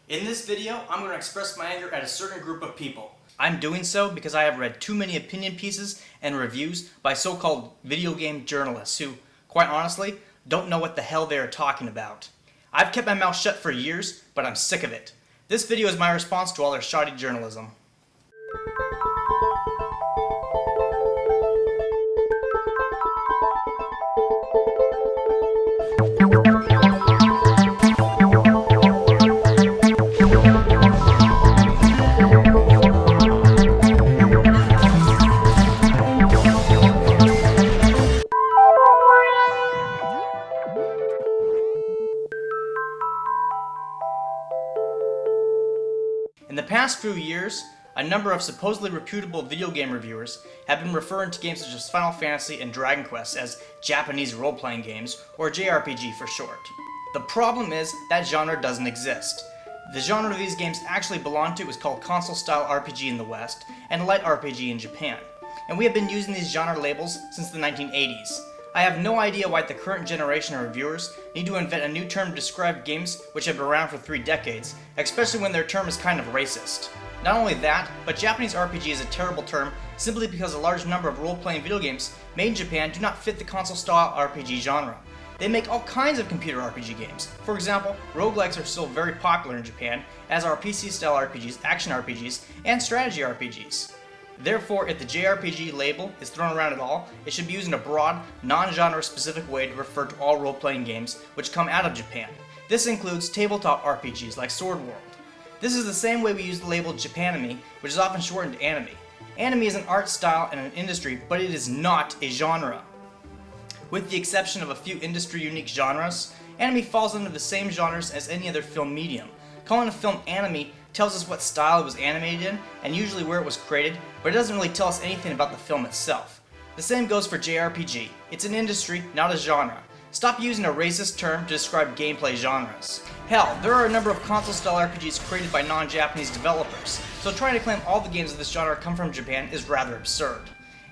In this video, I'm going to express my anger at a certain group of people. I'm doing so because I have read too many opinion pieces and reviews by so-called video game journalists who, quite honestly, don't know what the hell they are talking about. I've kept my mouth shut for years, but I'm sick of it. This video is my response to all their shoddy journalism. In the past few years, a number of supposedly reputable video game reviewers have been referring to games such as Final Fantasy and Dragon Quest as Japanese role-playing games, or JRPG for short. The problem is that genre doesn't exist. The genre these games actually belong to is called console-style RPG in the West and light RPG in Japan, and we have been using these genre labels since the 1980s. I have no idea why the current generation of reviewers need to invent a new term to describe games which have been around for 3 decades, especially when their term is kind of racist. Not only that, but Japanese RPG is a terrible term simply because a large number of role-playing video games made in Japan do not fit the console-style RPG genre. They make all kinds of computer RPG games. For example, roguelikes are still very popular in Japan, as are PC-style RPGs, action RPGs, and strategy RPGs. Therefore, if the JRPG label is thrown around at all, it should be used in a broad, non-genre specific way to refer to all role-playing games which come out of Japan. This includes tabletop RPGs like Sword World. This is the same way we use the label Japanime, which is often shortened to anime. Anime is an art style and an industry, but it is not a genre. With the exception of a few industry-unique genres, anime falls under the same genres as any other film medium. Calling a film anime tells us what style it was animated in, and usually where it was created, but it doesn't really tell us anything about the film itself. The same goes for JRPG. It's an industry, not a genre. Stop using a racist term to describe gameplay genres. Hell, there are a number of console-style RPGs created by non-Japanese developers, so trying to claim all the games of this genre come from Japan is rather absurd.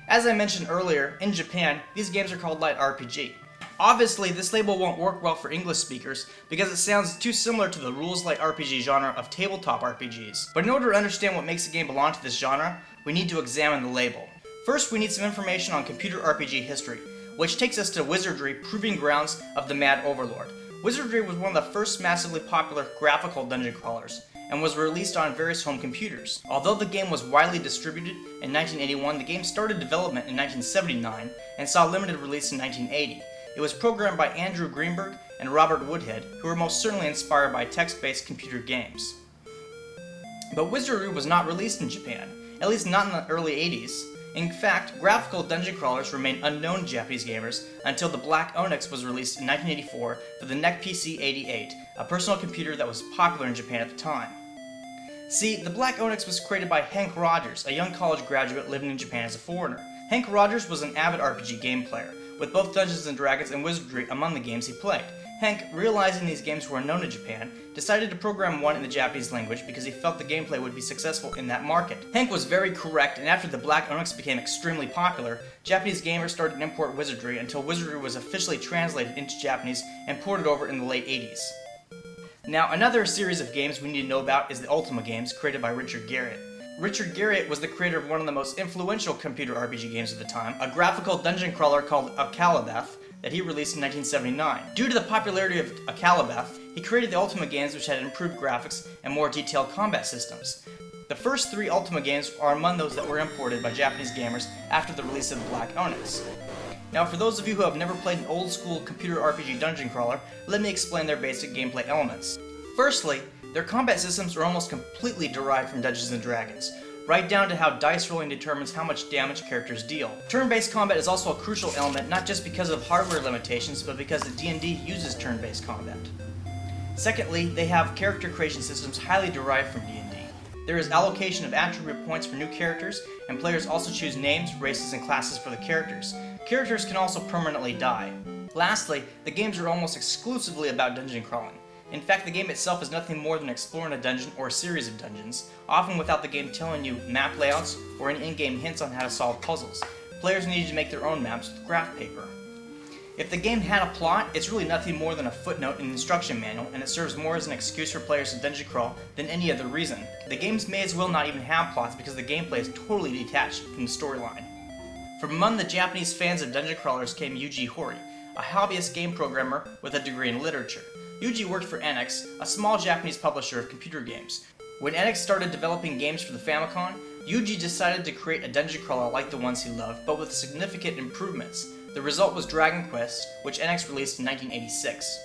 As I mentioned earlier, in Japan, these games are called light RPG. Obviously, this label won't work well for English speakers because it sounds too similar to the rules-light RPG genre of tabletop RPGs. But in order to understand what makes a game belong to this genre, we need to examine the label. First, we need some information on computer RPG history, which takes us to Wizardry, proving grounds of the Mad Overlord. Wizardry was one of the first massively popular graphical dungeon crawlers, and was released on various home computers. Although the game was widely distributed in 1981, the game started development in 1979 and saw limited release in 1980. It was programmed by Andrew Greenberg and Robert Woodhead, who were most certainly inspired by text-based computer games. But Wizardry was not released in Japan, at least not in the early 80s. In fact, graphical dungeon crawlers remained unknown to Japanese gamers until the Black Onyx was released in 1984 for the NEC PC-88, a personal computer that was popular in Japan at the time. See, the Black Onyx was created by Hank Rogers, a young college graduate living in Japan as a foreigner. Hank Rogers was an avid RPG game player, with both Dungeons & Dragons and Wizardry among the games he played. Hank, realizing these games were unknown in Japan, decided to program one in the Japanese language because he felt the gameplay would be successful in that market. Hank was very correct, and after the Black Onyx became extremely popular, Japanese gamers started to import Wizardry until Wizardry was officially translated into Japanese and ported over in the late 80s. Now, another series of games we need to know about is the Ultima games, created by Richard Garriott. Richard Garriott was the creator of one of the most influential computer RPG games of the time, a graphical dungeon crawler called Akalabeth that he released in 1979. Due to the popularity of Akalabeth, he created the Ultima games, which had improved graphics and more detailed combat systems. The first 3 Ultima games are among those that were imported by Japanese gamers after the release of the Black Onyx. Now, for those of you who have never played an old-school computer RPG dungeon crawler, let me explain their basic gameplay elements. Firstly, their combat systems are almost completely derived from Dungeons & Dragons, right down to how dice rolling determines how much damage characters deal. Turn-based combat is also a crucial element, not just because of hardware limitations, but because the D&D uses turn-based combat. Secondly, they have character creation systems highly derived from D&D. There is allocation of attribute points for new characters, and players also choose names, races, and classes for the characters. Characters can also permanently die. Lastly, the games are almost exclusively about dungeon crawling. In fact, the game itself is nothing more than exploring a dungeon or a series of dungeons, often without the game telling you map layouts or any in-game hints on how to solve puzzles. Players needed to make their own maps with graph paper. If the game had a plot, it's really nothing more than a footnote in the instruction manual, and it serves more as an excuse for players to dungeon crawl than any other reason. The games may as well not even have plots because the gameplay is totally detached from the storyline. From among the Japanese fans of dungeon crawlers came Yuji Horii, a hobbyist game programmer with a degree in literature. Yuji worked for NX, a small Japanese publisher of computer games. When NX started developing games for the Famicom, Yuji decided to create a dungeon crawler like the ones he loved, but with significant improvements. The result was Dragon Quest, which NX released in 1986.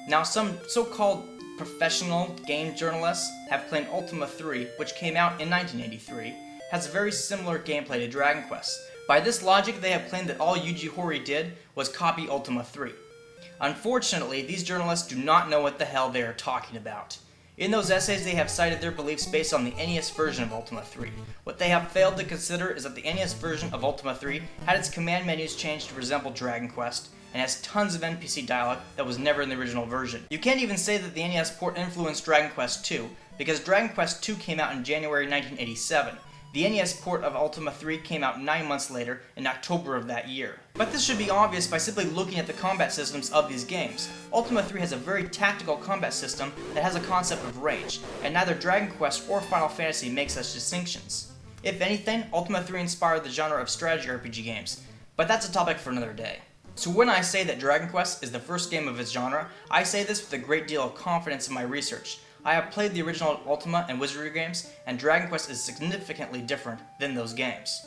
Now, some so-called professional game journalists have claimed Ultima 3, which came out in 1983, has a very similar gameplay to Dragon Quest. By this logic, they have claimed that all Yuji Horii did was copy Ultima 3. Unfortunately, these journalists do not know what the hell they are talking about. In those essays, they have cited their beliefs based on the NES version of Ultima 3. What they have failed to consider is that the NES version of Ultima 3 had its command menus changed to resemble Dragon Quest, and has tons of NPC dialogue that was never in the original version. You can't even say that the NES port influenced Dragon Quest 2, because Dragon Quest 2 came out in January 1987. The NES port of Ultima 3 came out 9 months later, in October of that year. But this should be obvious by simply looking at the combat systems of these games. Ultima 3 has a very tactical combat system that has a concept of range, and neither Dragon Quest or Final Fantasy make such distinctions. If anything, Ultima 3 inspired the genre of strategy RPG games, but that's a topic for another day. So when I say that Dragon Quest is the first game of its genre, I say this with a great deal of confidence in my research. I have played the original Ultima and Wizardry games, and Dragon Quest is significantly different than those games.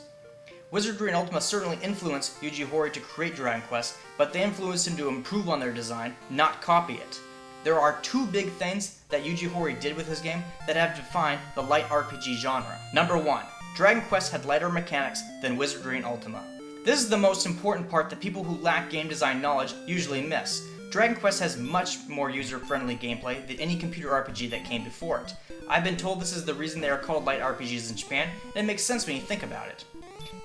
Wizardry and Ultima certainly influenced Yuji Horii to create Dragon Quest, but they influenced him to improve on their design, not copy it. There are two big things that Yuji Horii did with his game that have defined the light RPG genre. Number 1. Dragon Quest had lighter mechanics than Wizardry and Ultima. This is the most important part that people who lack game design knowledge usually miss. Dragon Quest has much more user-friendly gameplay than any computer RPG that came before it. I've been told this is the reason they are called light RPGs in Japan, and it makes sense when you think about it.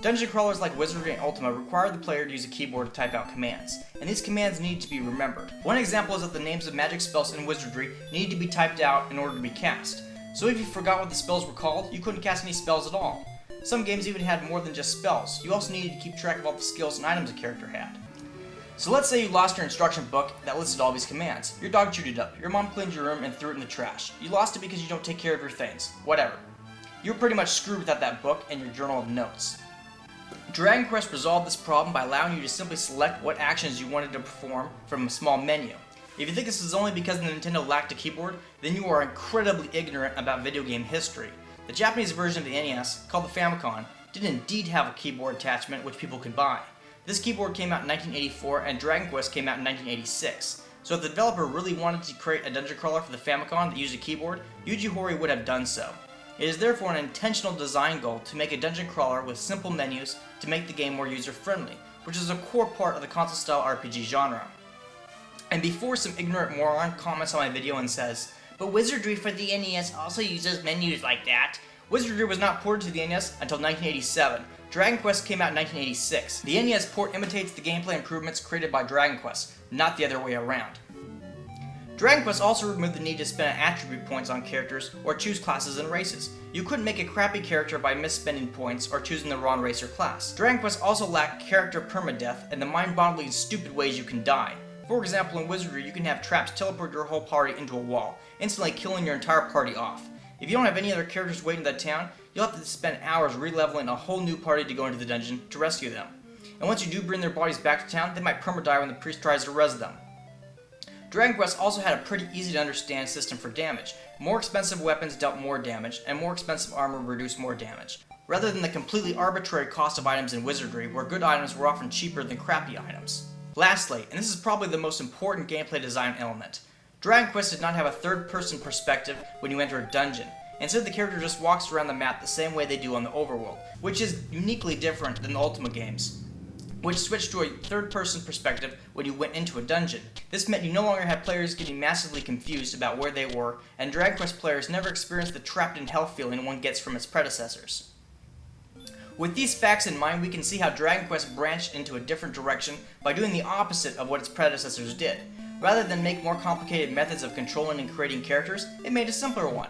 Dungeon crawlers like Wizardry and Ultima require the player to use a keyboard to type out commands, and these commands need to be remembered. One example is that the names of magic spells in Wizardry need to be typed out in order to be cast. So if you forgot what the spells were called, you couldn't cast any spells at all. Some games even had more than just spells. You also needed to keep track of all the skills and items a character had. So let's say you lost your instruction book that listed all these commands. Your dog chewed it up, your mom cleaned your room and threw it in the trash. You lost it because you don't take care of your things. Whatever. You're pretty much screwed without that book and your journal of notes. Dragon Quest resolved this problem by allowing you to simply select what actions you wanted to perform from a small menu. If you think this is only because the Nintendo lacked a keyboard, then you are incredibly ignorant about video game history. The Japanese version of the NES, called the Famicom, did indeed have a keyboard attachment which people could buy. This keyboard came out in 1984 and Dragon Quest came out in 1986. So if the developer really wanted to create a dungeon crawler for the Famicom that used a keyboard, Yuji Horii would have done so. It is therefore an intentional design goal to make a dungeon crawler with simple menus to make the game more user-friendly, which is a core part of the console-style RPG genre. And before some ignorant moron comments on my video and says, "But Wizardry for the NES also uses menus like that," Wizardry was not ported to the NES until 1987. Dragon Quest came out in 1986. The NES port imitates the gameplay improvements created by Dragon Quest, not the other way around. Dragon Quest also removed the need to spend attribute points on characters or choose classes and races. You couldn't make a crappy character by misspending points or choosing the wrong race or class. Dragon Quest also lacked character permadeath and the mind-boggling stupid ways you can die. For example, in Wizardry, you can have traps teleport your whole party into a wall, instantly killing your entire party off. If you don't have any other characters waiting in that town, you'll have to spend hours re-leveling a whole new party to go into the dungeon to rescue them. And once you do bring their bodies back to town, they might perma-die when the priest tries to res them. Dragon Quest also had a pretty easy to understand system for damage. More expensive weapons dealt more damage, and more expensive armor reduced more damage, rather than the completely arbitrary cost of items in Wizardry, where good items were often cheaper than crappy items. Lastly, and this is probably the most important gameplay design element, Dragon Quest did not have a third-person perspective when you enter a dungeon. Instead, the character just walks around the map the same way they do on the overworld, which is uniquely different than the Ultima games, which switched to a third-person perspective when you went into a dungeon. This meant you no longer had players getting massively confused about where they were, and Dragon Quest players never experienced the trapped in hell feeling one gets from its predecessors. With these facts in mind, we can see how Dragon Quest branched into a different direction by doing the opposite of what its predecessors did. Rather than make more complicated methods of controlling and creating characters, it made a simpler one.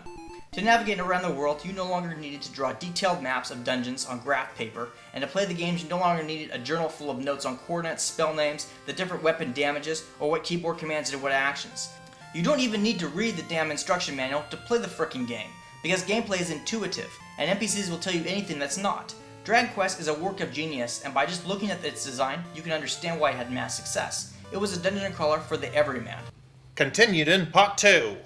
To navigate around the world, you no longer needed to draw detailed maps of dungeons on graph paper, and to play the games you no longer needed a journal full of notes on coordinates, spell names, the different weapon damages, or what keyboard commands did what actions. You don't even need to read the damn instruction manual to play the frickin' game, because gameplay is intuitive, and NPCs will tell you anything that's not. Dragon Quest is a work of genius, and by just looking at its design, you can understand why it had mass success. It was a dungeon crawler for the everyman. Continued in Part 2.